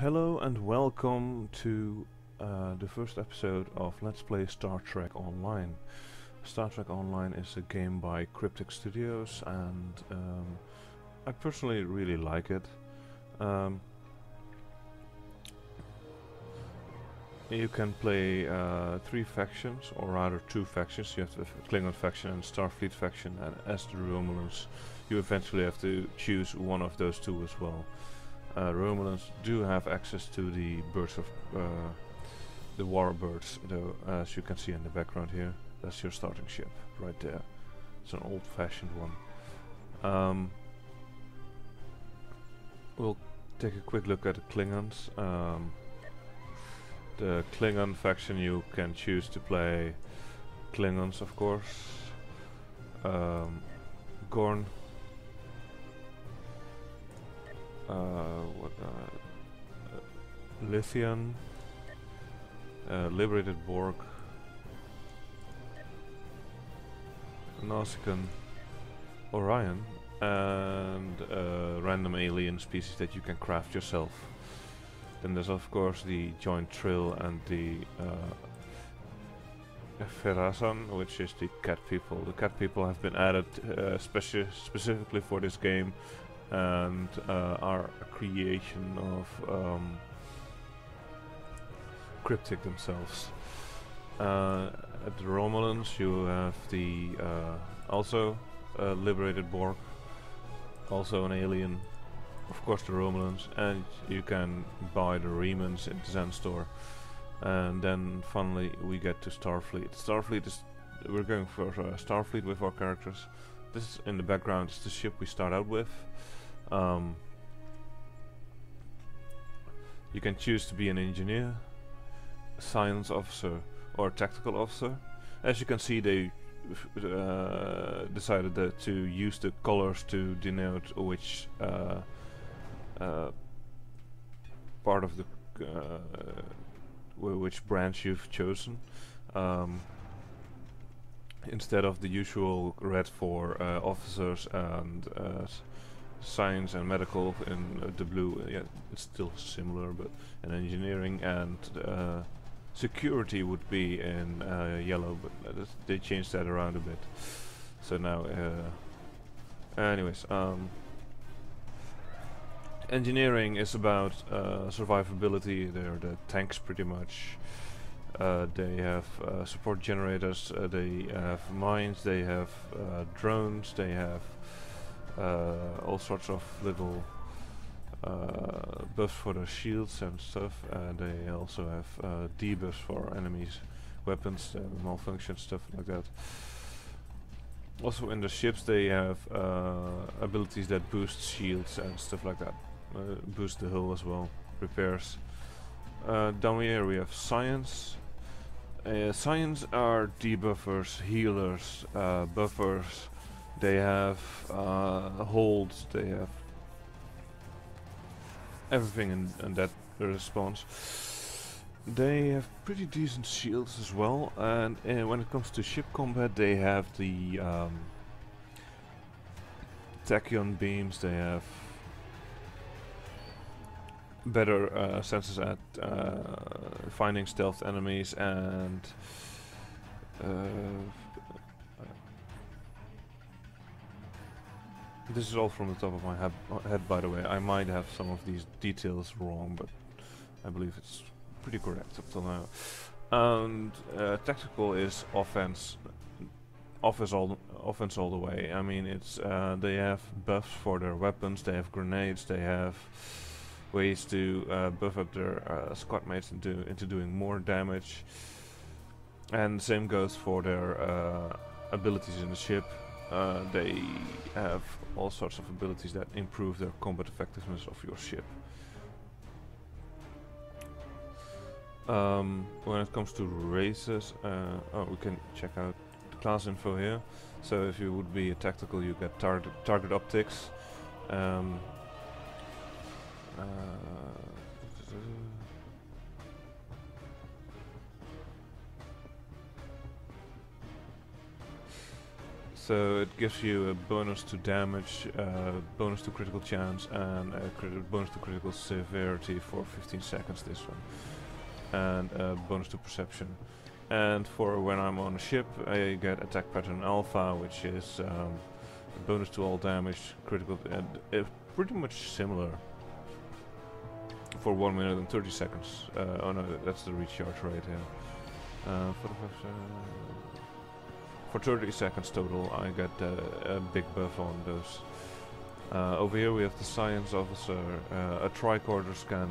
Hello and welcome to the first episode of Let's Play Star Trek Online. Star Trek Online is a game by Cryptic Studios and I personally really like it. You can play three factions, or rather two factions. You have the Klingon faction and Starfleet faction, and as the Romulans you eventually have to choose one of those two as well. Romulans do have access to the birds of the warbirds, though, as you can see in the background here. That's your starting ship right there. It's an old-fashioned one. We'll take a quick look at the Klingons. The Klingon faction, you can choose to play Klingons, of course. Gorn. Lithian, Liberated Borg, Nausicaan, Orion, and a random alien species that you can craft yourself. Then there's of course the Joint Trill and the Ferazan, which is the cat people. The cat people have been added specifically for this game and are a creation of Cryptic themselves. At the Romulans you have the also Liberated Borg, also an alien, of course the Romulans, and you can buy the remnants in the Zen store. And then finally we get to Starfleet. Starfleet is, we're going for Starfleet with our characters. This in the background is the ship we start out with. You can choose to be an engineer, a science officer, or a tactical officer. As you can see, they decided to use the colors to denote which part of the which branch you've chosen. Instead of the usual red for officers and science and medical in the blue, yeah, it's still similar, but in engineering and security would be in yellow, but they changed that around a bit. So now, anyways, engineering is about survivability. They're the tanks pretty much. They have support generators, they have mines, they have drones, they have all sorts of little buffs for their shields and stuff. They also have debuffs for enemies' weapons, malfunction, stuff like that. Also in the ships they have abilities that boost shields and stuff like that. Boost the hull as well, repairs. Down here we have science. Science are debuffers, healers, buffers. They have holds, they have everything in that response. They have pretty decent shields as well, and when it comes to ship combat they have the tachyon beams. They have better senses at finding stealth enemies, and this is all from the top of my head, by the way. I might have some of these details wrong, but I believe it's pretty correct up till now. And tactical is offense. Offense all the way. I mean, it's they have buffs for their weapons. They have grenades. They have ways to buff up their squad mates into doing more damage. And same goes for their abilities in the ship. They have all sorts of abilities that improve the combat effectiveness of your ship. When it comes to races, oh, we can check out the class info here. So if you would be a tactical, you get target optics. So it gives you a bonus to damage, bonus to critical chance, and a bonus to critical severity for 15 seconds, this one. And a bonus to perception. And for when I'm on a ship, I get attack pattern alpha, which is a bonus to all damage, critical, and pretty much similar. For 1 minute and 30 seconds. Oh no, that's the recharge rate here. For 30 seconds total, I get a big buff on those. Over here we have the science officer, a tricorder scan.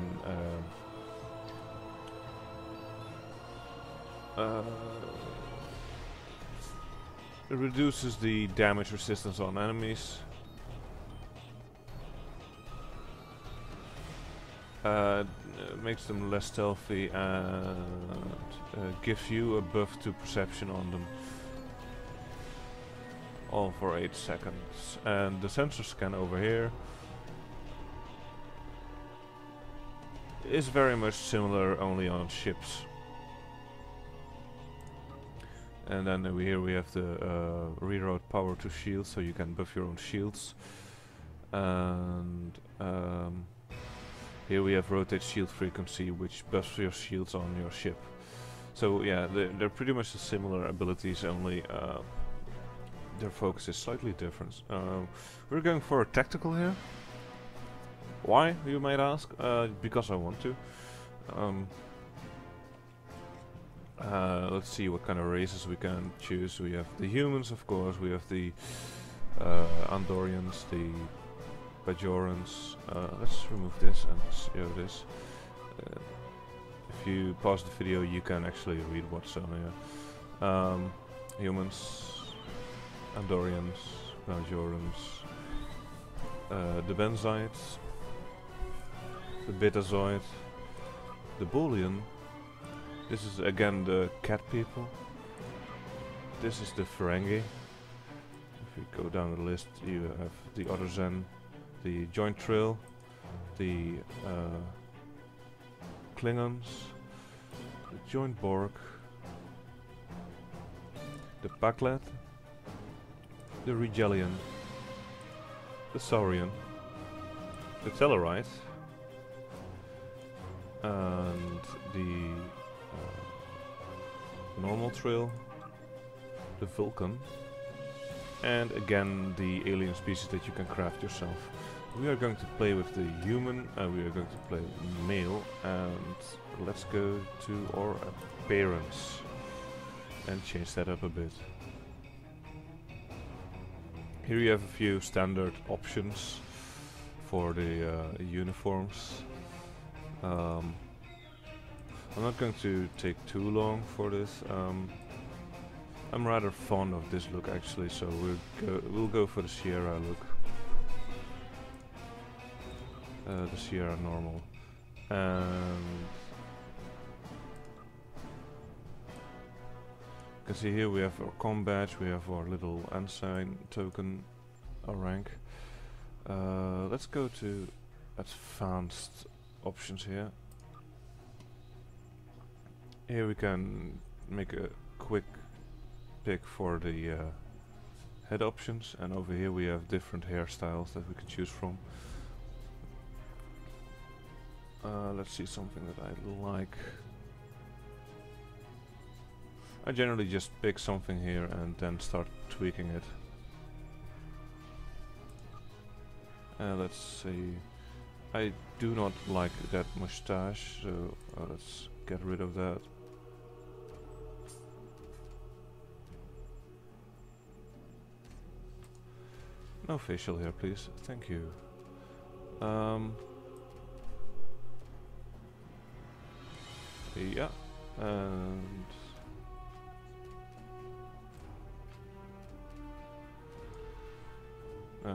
It reduces the damage resistance on enemies. Makes them less stealthy and gives you a buff to perception on them. All for 8 seconds. And the sensor scan over here is very much similar, only on ships. And then here we have the reroute power to shields, so you can buff your own shields. And here we have rotate shield frequency, which buffs your shields on your ship. So yeah, they're pretty much the similar abilities, only their focus is slightly different. We're going for a tactical here. Why, you might ask? Because I want to. Let's see what kind of races we can choose. We have the humans, of course. We have the Andorians, the Bajorans. Let's remove this and show this. If you pause the video, you can actually read what's on here. Humans, Andorians, Bajorans, the Benzites, the Betazoid, the Boolean. This is again the cat people. This is the Ferengi. If you go down the list, you have the Other Zen, the Joint Trill, the Klingons, the Joint Borg, the Paklet, the Regelian, the Saurian, the Tellarite, and the normal Trill, the Vulcan, and again the alien species that you can craft yourself. We are going to play with the human, we are going to play male, and let's go to our appearance and change that up a bit. Here you have a few standard options for the uniforms. I'm not going to take too long for this. I'm rather fond of this look actually, so we'll go for the Sierra look. The Sierra normal. And you can see here we have our com badge, we have our little ensign token, our rank. Let's go to advanced options here. Here we can make a quick pick for the head options, and over here we have different hairstyles that we can choose from. Let's see something that I like. I generally just pick something here and then start tweaking it. Let's see. I do not like that mustache, so let's get rid of that. No facial hair, please. Thank you. Yeah, and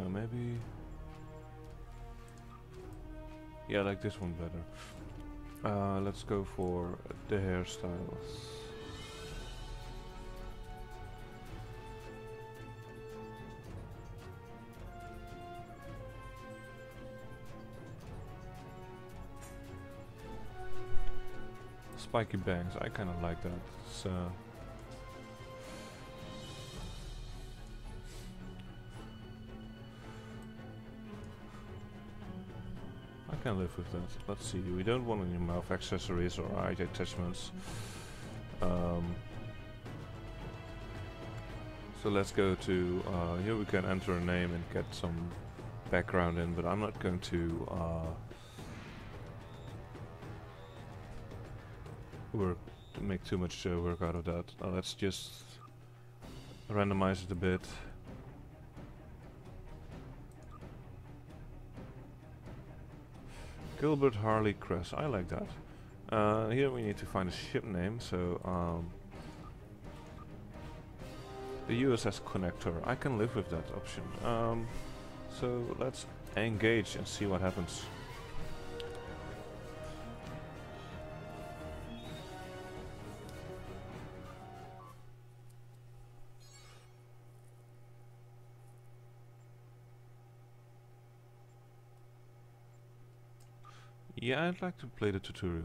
maybe, yeah, I like this one better. Let's go for the hairstyles. Spiky bangs, I kind of like that. It's, can live with that. Let's see, we don't want any mouth accessories or eye attachments. So let's go to, here we can enter a name and get some background in, but I'm not going to make too much work out of that. Let's just randomize it a bit. Gilbert Harley Cress, I like that. Here we need to find a ship name, so the USS Connector, I can live with that option. So let's engage and see what happens. Yeah, I'd like to play the tutorial.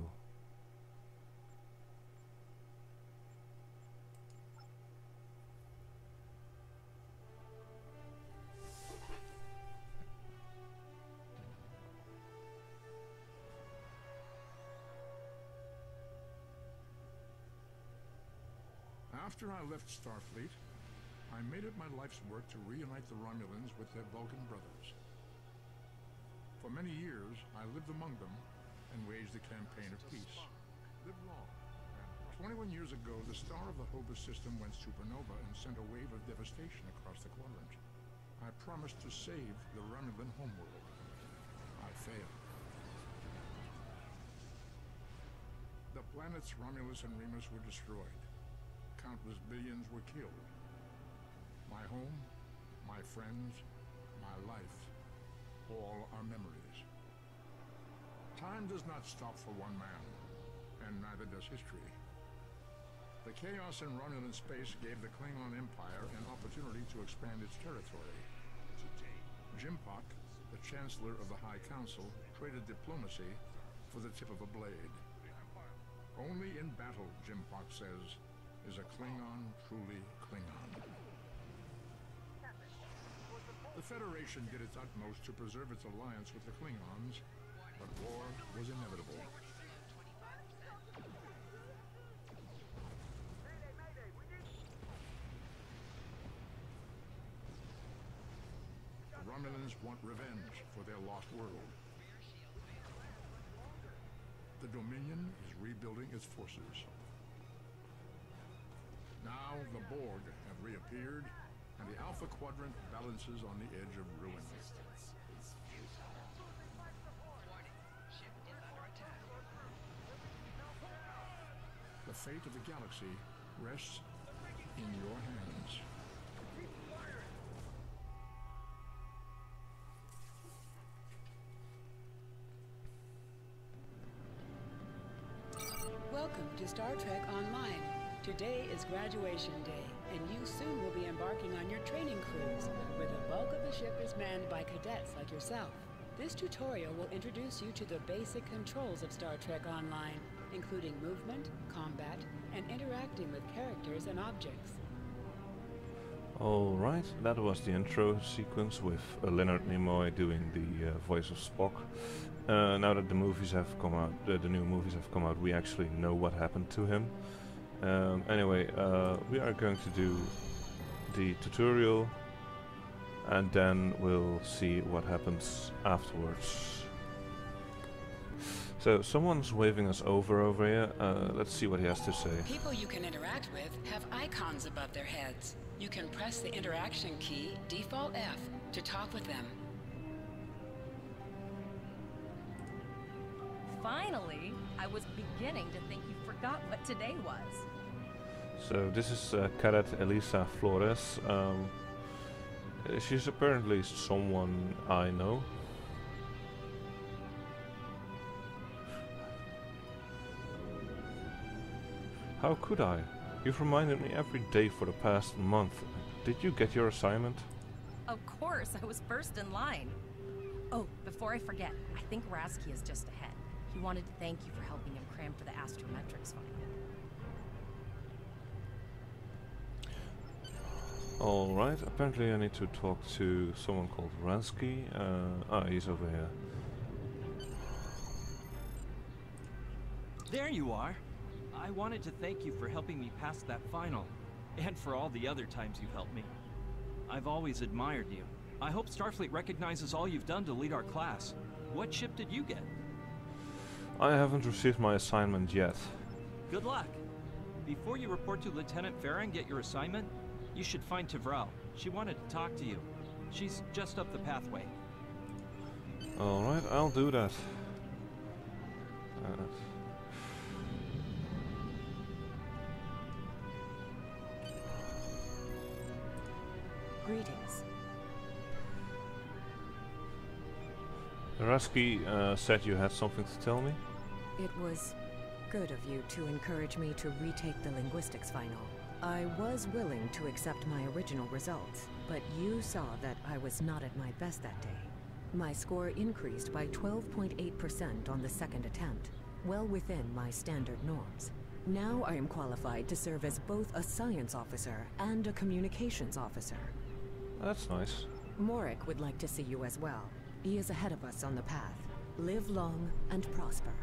After I left Starfleet, I made it my life's work to reunite the Romulans with their Vulcan brothers. For many years, I lived among them and waged a campaign of peace. Live long. 21 years ago, the star of the Hobus system went supernova and sent a wave of devastation across the quadrant. I promised to save the Romulan homeworld. I failed. The planets Romulus and Remus were destroyed. Countless billions were killed. My home, my friends, my life, all are memories. Time does not stop for one man, and neither does history. The chaos in Romulan space gave the Klingon Empire an opportunity to expand its territory. Jimpak, the Chancellor of the High Council, traded diplomacy for the tip of a blade. Only in battle, Jimpak says, is a Klingon truly Klingon. The Federation did its utmost to preserve its alliance with the Klingons, but war was inevitable. The Romulans want revenge for their lost world. The Dominion is rebuilding its forces. Now the Borg have reappeared, and the Alpha Quadrant balances on the edge of ruin. The fate of the galaxy rests in your hands. Welcome to Star Trek Online. Today is graduation day, and you soon will be embarking on your training cruise, where the bulk of the ship is manned by cadets like yourself. This tutorial will introduce you to the basic controls of Star Trek Online, including movement, combat, and interacting with characters and objects. Alright, that was the intro sequence with Leonard Nimoy doing the voice of Spock. Now that the movies have come out, the new movies have come out, we actually know what happened to him. Anyway, we are going to do the tutorial and then we'll see what happens afterwards. So someone's waving us over here. Let's see what he has to say. People you can interact with have icons above their heads. You can press the interaction key, default F, to talk with them. Finally, I was beginning to think you forgot what today was. So this is Cadet Elisa Flores. She's apparently someone I know. How could I? You've reminded me every day for the past month. Did you get your assignment? Of course, I was first in line. Oh, before I forget, I think Rasky is just ahead. He wanted to thank you for helping him cram for the astrometrics final. Alright, apparently I need to talk to someone called Rasky. He's over here. There you are. I wanted to thank you for helping me pass that final, and for all the other times you've helped me. I've always admired you. I hope Starfleet recognizes all you've done to lead our class. What ship did you get? I haven't received my assignment yet. Good luck. Before you report to Lieutenant Farah and get your assignment, you should find Tavral. She wanted to talk to you. She's just up the pathway. Alright, I'll do that. Greetings. Rasky said you had something to tell me? It was good of you to encourage me to retake the linguistics final. I was willing to accept my original results, but you saw that I was not at my best that day. My score increased by 12.8% on the second attempt, well within my standard norms. Now I am qualified to serve as both a science officer and a communications officer. That's nice. Morik would like to see you as well. He is ahead of us on the path. Live long and prosper.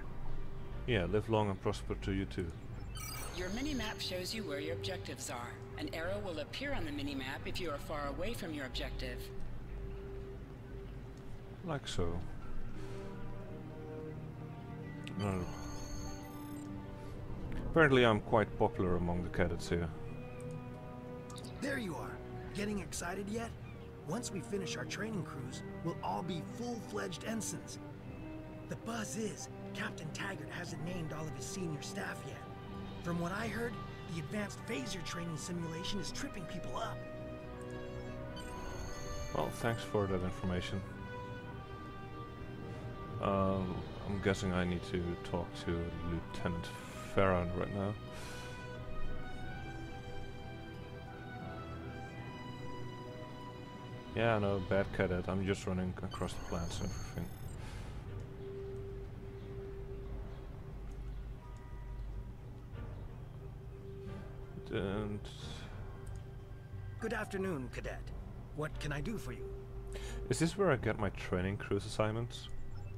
Yeah, live long and prosper to you too. Your mini-map shows you where your objectives are. An arrow will appear on the mini-map if you are far away from your objective. Like so. No. Apparently I'm quite popular among the cadets here. There you are. Getting excited yet? Once we finish our training cruise, we'll all be full-fledged ensigns. The buzz is, Captain Taggart hasn't named all of his senior staff yet. From what I heard, the advanced phaser training simulation is tripping people up. Well, thanks for that information. I'm guessing I need to talk to Lieutenant Farah right now. Yeah, no, bad cadet. I'm just running across the plants and everything. And Good afternoon, Cadet. What can I do for you? is this where I get my training cruise assignments?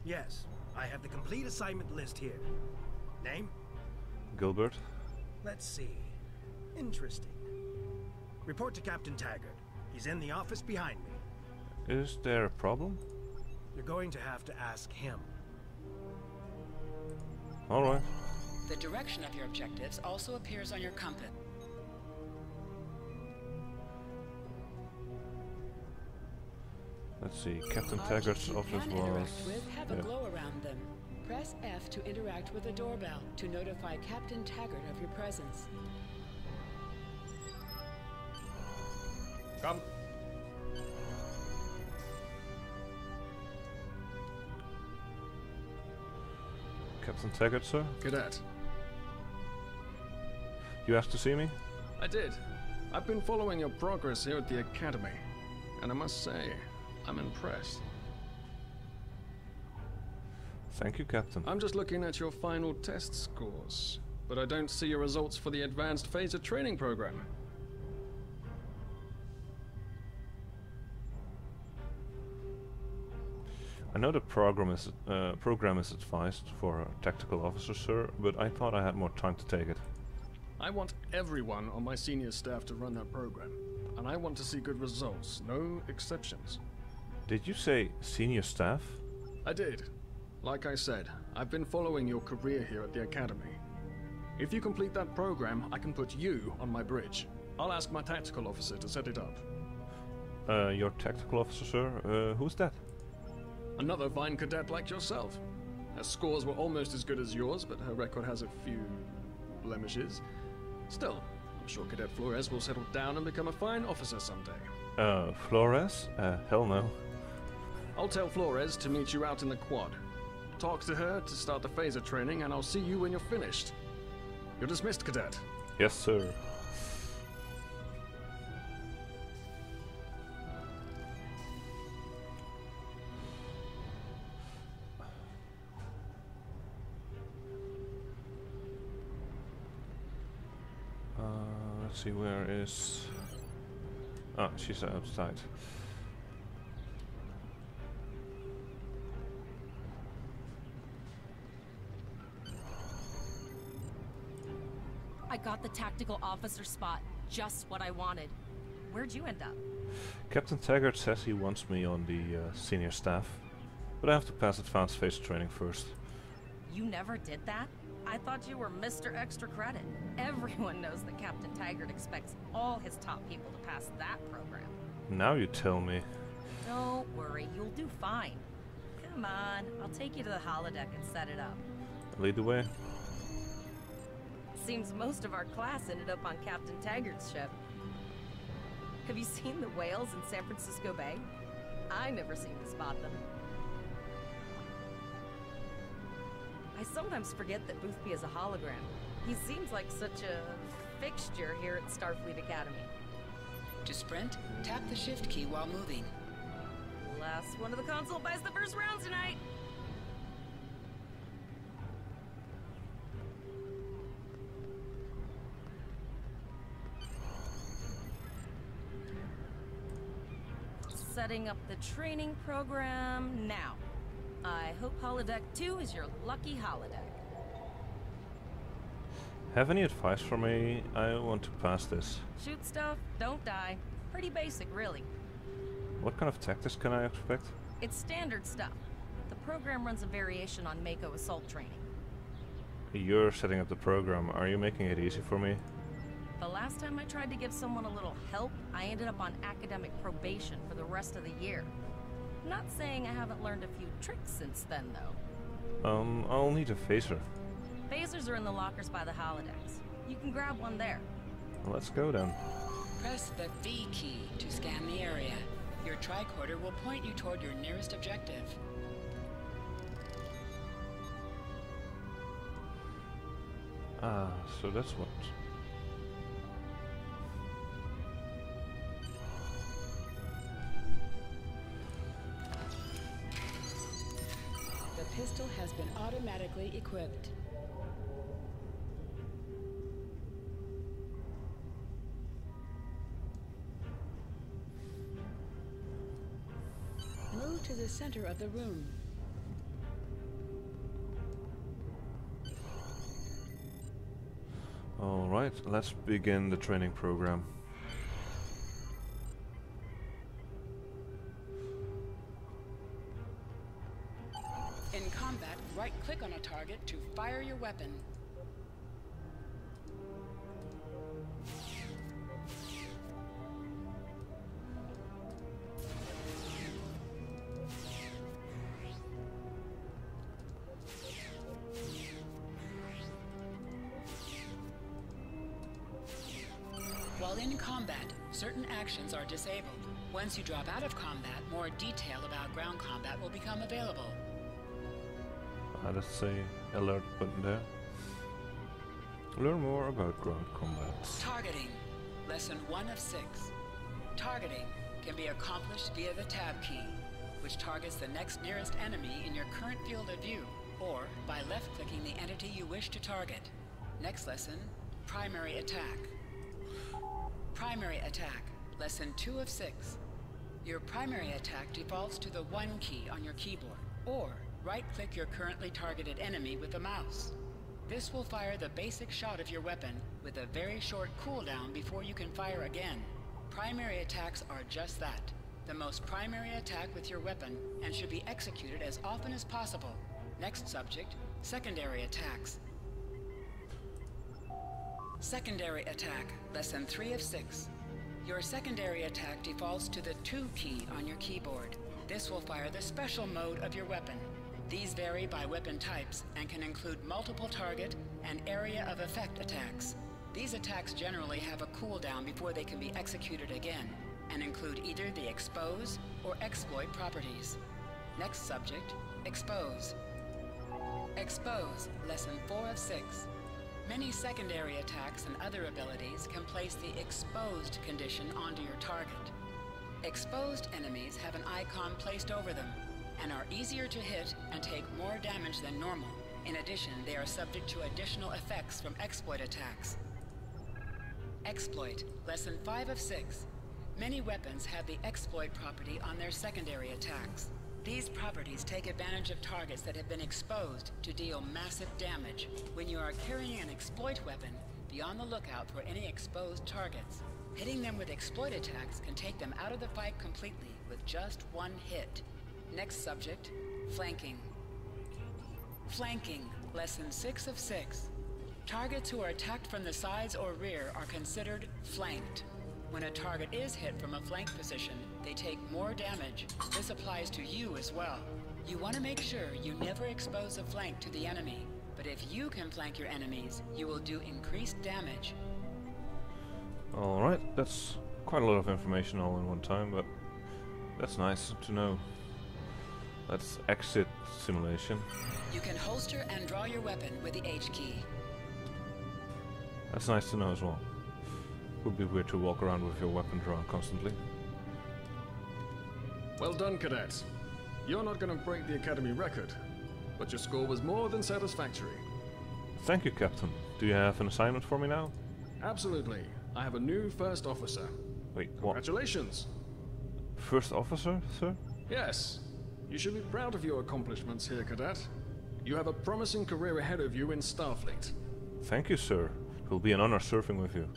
Yes, I have the complete assignment list here. Name? Gilbert? Let's see. Interesting. Report to Captain Taggart. He's in the office behind me. Is there a problem? You're going to have to ask him. Alright. The direction of your objectives also appears on your compass. Let's see, Captain Objects Taggart's you office can was... interact with have a yeah. glow around them. Press F to interact with a doorbell to notify Captain Taggart of your presence. Come. Captain Taggart, sir? Cadet. You asked to see me? I did. I've been following your progress here at the Academy, and I must say, I'm impressed. Thank you, Captain. I'm just looking at your final test scores, but I don't see your results for the Advanced Phaser Training Program. I know the program is advised for a tactical officer, sir, but I thought I had more time to take it. I want everyone on my senior staff to run that program, and I want to see good results, no exceptions. Did you say senior staff? I did. Like I said, I've been following your career here at the Academy. If you complete that program, I can put you on my bridge. I'll ask my tactical officer to set it up. Your tactical officer, sir? Who's that? Another fine cadet like yourself. Her scores were almost as good as yours, but her record has a few blemishes. Still, I'm sure Cadet Flores will settle down and become a fine officer someday. Flores? Hell no. I'll tell Flores to meet you out in the quad. Talk to her to start the phaser training, and I'll see you when you're finished. You're dismissed, Cadet. Yes, sir. Let's see, where is... Ah, she's outside. I got the tactical officer spot. Just what I wanted. Where'd you end up? Captain Taggart says he wants me on the senior staff, but I have to pass advanced phase training first. You never did that? I thought you were Mr. Extra Credit. Everyone knows that Captain Taggart expects all his top people to pass that program. Now you tell me. Don't worry, you'll do fine. Come on, I'll take you to the holodeck and set it up. Lead the way. Seems most of our class ended up on Captain Taggart's ship. Have you seen the whales in San Francisco Bay? I never seem to spot them. I sometimes forget that Boothby is a hologram. He seems like such a fixture here at Starfleet Academy. To sprint, tap the shift key while moving. Last one of the console buys the first round tonight. Setting up the training program now. I hope Holodeck 2 is your lucky holodeck. Have any advice for me? I want to pass this. Shoot stuff, don't die. Pretty basic, really. What kind of tactics can I expect? It's standard stuff. The program runs a variation on Mako assault training. You're setting up the program. Are you making it easy for me? The last time I tried to give someone a little help, I ended up on academic probation for the rest of the year. Not saying I haven't learned a few tricks since then, though. I'll need a phaser. Phasers are in the lockers by the holodecks. You can grab one there. Let's go then. Press the V key to scan the area. Your tricorder will point you toward your nearest objective. Ah, so that's what... The pistol has been automatically equipped. Move to the center of the room. Alright, let's begin the training program. In combat, right-click on a target to fire your weapon. While in combat, certain actions are disabled. Once you drop out of combat, more detail about ground combat will become available. Let's say alert button there. Learn more about ground combat. Targeting. Lesson 1 of 6. Targeting can be accomplished via the tab key, which targets the next nearest enemy in your current field of view, or by left-clicking the entity you wish to target. Next lesson, primary attack. Primary attack. Lesson 2 of 6. Your primary attack defaults to the 1 key on your keyboard, or right-click your currently targeted enemy with the mouse. This will fire the basic shot of your weapon with a very short cooldown before you can fire again. Primary attacks are just that, the most primary attack with your weapon, and should be executed as often as possible. Next subject, secondary attacks. Secondary attack, lesson 3 of 6. Your secondary attack defaults to the 2 key on your keyboard. This will fire the special mode of your weapon. These vary by weapon types and can include multiple target and area of effect attacks. These attacks generally have a cooldown before they can be executed again, and include either the expose or exploit properties. Next subject, expose. Expose, lesson 4 of 6. Many secondary attacks and other abilities can place the exposed condition onto your target. Exposed enemies have an icon placed over them, and are easier to hit and take more damage than normal. In addition, they are subject to additional effects from exploit attacks. Exploit, lesson 5 of 6. Many weapons have the exploit property on their secondary attacks. These properties take advantage of targets that have been exposed to deal massive damage. When you are carrying an exploit weapon, Be on the lookout for any exposed targets. Hitting them with exploit attacks can take them out of the fight completely with just one hit. Next subject, flanking. Flanking, lesson 6 of 6. Targets who are attacked from the sides or rear are considered flanked. When a target is hit from a flank position, they take more damage. This applies to you as well. You want to make sure you never expose a flank to the enemy. But if you can flank your enemies, you will do increased damage. Alright, that's quite a lot of information all in one time, but that's nice to know. That's exit simulation. You can holster and draw your weapon with the H key. That's nice to know as well. Would be weird to walk around with your weapon drawn constantly. Well done, cadets. You're not gonna break the Academy record, but your score was more than satisfactory. Thank you, Captain. Do you have an assignment for me now? Absolutely. I have a new first officer. Wait, what? Congratulations! First officer, sir? Yes. You should be proud of your accomplishments here, cadet. You have a promising career ahead of you in Starfleet. Thank you, sir. It will be an honor serving with you.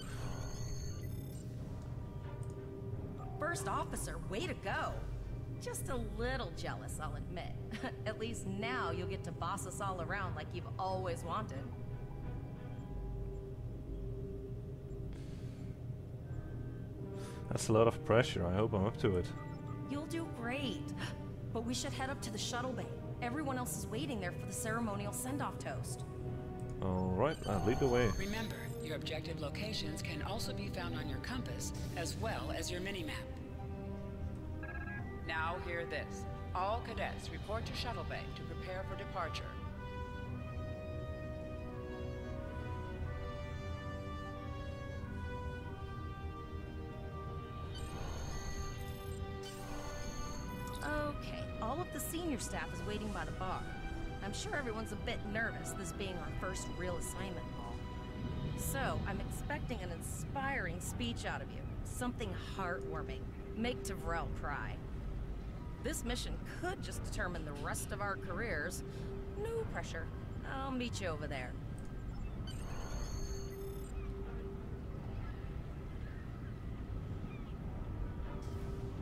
First officer, way to go. Just a little jealous, I'll admit. At least now you'll get to boss us all around like you've always wanted. That's a lot of pressure. I hope I'm up to it. You'll do great. But we should head up to the shuttle bay. Everyone else is waiting there for the ceremonial send-off toast. Alright, I'll lead the way. Remember, your objective locations can also be found on your compass, as well as your minimap. Now hear this. All cadets report to Shuttle Bay to prepare for departure. Okay, all of the senior staff is waiting by the bar. I'm sure everyone's a bit nervous, this being our first real assignment ball. So, I'm expecting an inspiring speech out of you. Something heartwarming. Make Tavrel cry. This mission could just determine the rest of our careers. No pressure. I'll meet you over there.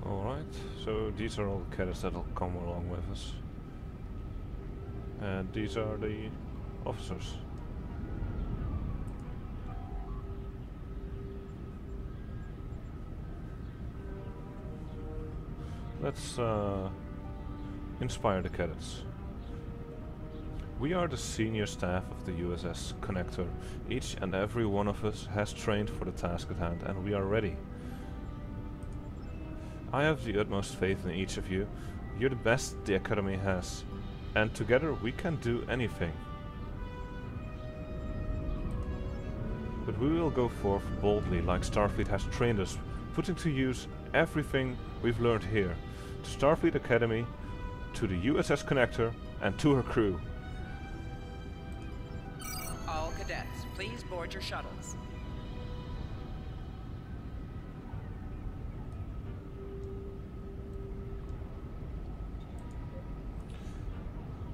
Alright, so these are all the cadets that'll come along with us. And these are the officers. Let's inspire the cadets. We are the senior staff of the USS Connector. Each and every one of us has trained for the task at hand, and we are ready. I have the utmost faith in each of you. You're the best the Academy has, and together we can do anything. But we will go forth boldly like Starfleet has trained us, putting to use everything we've learned here. To Starfleet Academy, to the USS Connector, and to her crew. All cadets, please board your shuttles.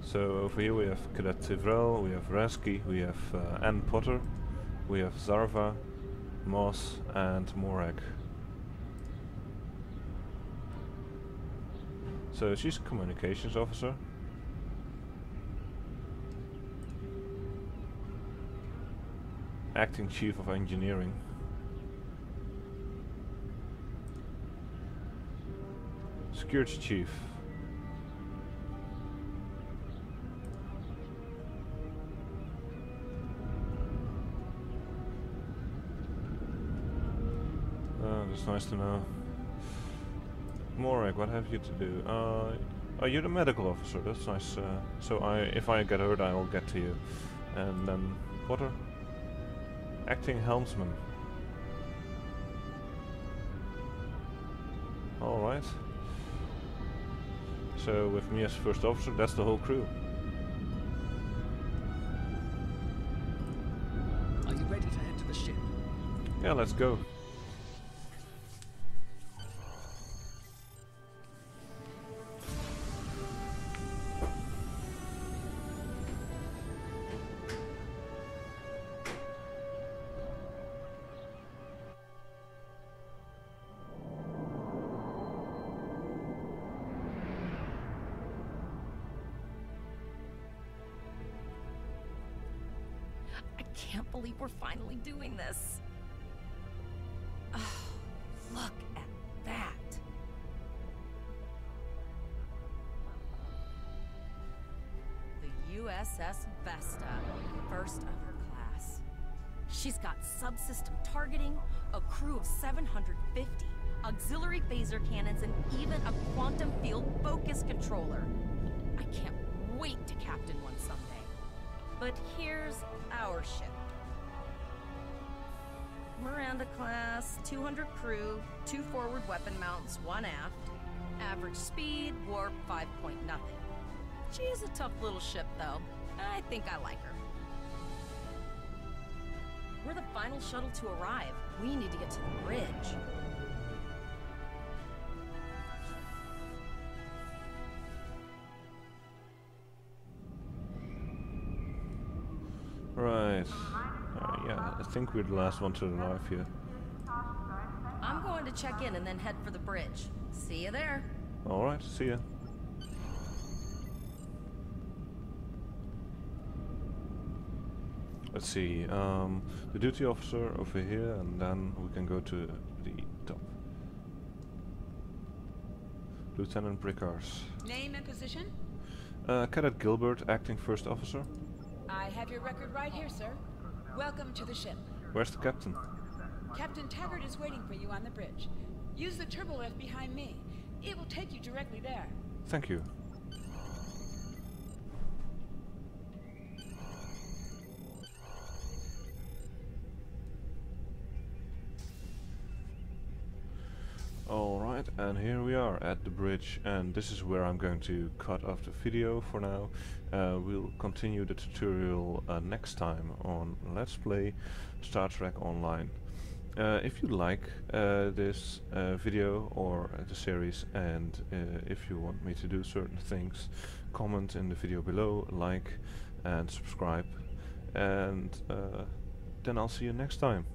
So over here we have Cadet Tavrel, we have Rasky, we have Ann Potter, we have Zarva, Moss, and Morag. So she's a communications officer. Acting Chief of Engineering. Security Chief. That's nice to know. Morag, what have you to do? Oh, you're the medical officer. That's nice. So if I get hurt, I'll get to you. And then Potter, acting helmsman. All right. So with me as first officer, that's the whole crew. Are you ready to head to the ship? Yeah, let's go. I can't believe we're finally doing this. Oh, look at that. The USS Vesta, first of her class. She's got subsystem targeting, a crew of 750, auxiliary phaser cannons, and even a quantum field focus controller. I can't wait to captain one someday. But here's our ship. Miranda class, 200 crew, 2 forward weapon mounts, 1 aft. Average speed, warp 5 point nothing. She's a tough little ship though. I think I like her. We're the final shuttle to arrive. We need to get to the bridge. Right. Yeah, I think we're the last one to arrive here. I'm going to check in and then head for the bridge. See you there. Alright, see ya. Let's see, the duty officer over here, and then we can go to the top. Lieutenant Brickars. Name and position? Cadet Gilbert, acting first officer. I have your record right here, sir. Welcome to the ship. Where's the captain? Captain Taggart is waiting for you on the bridge. Use the turbo lift behind me. It will take you directly there. Thank you. Alright, and here we are at the bridge, and this is where I'm going to cut off the video for now. We'll continue the tutorial next time on Let's Play Star Trek Online. If you like this video or the series, and if you want me to do certain things, comment in the video below, like and subscribe, and then I'll see you next time.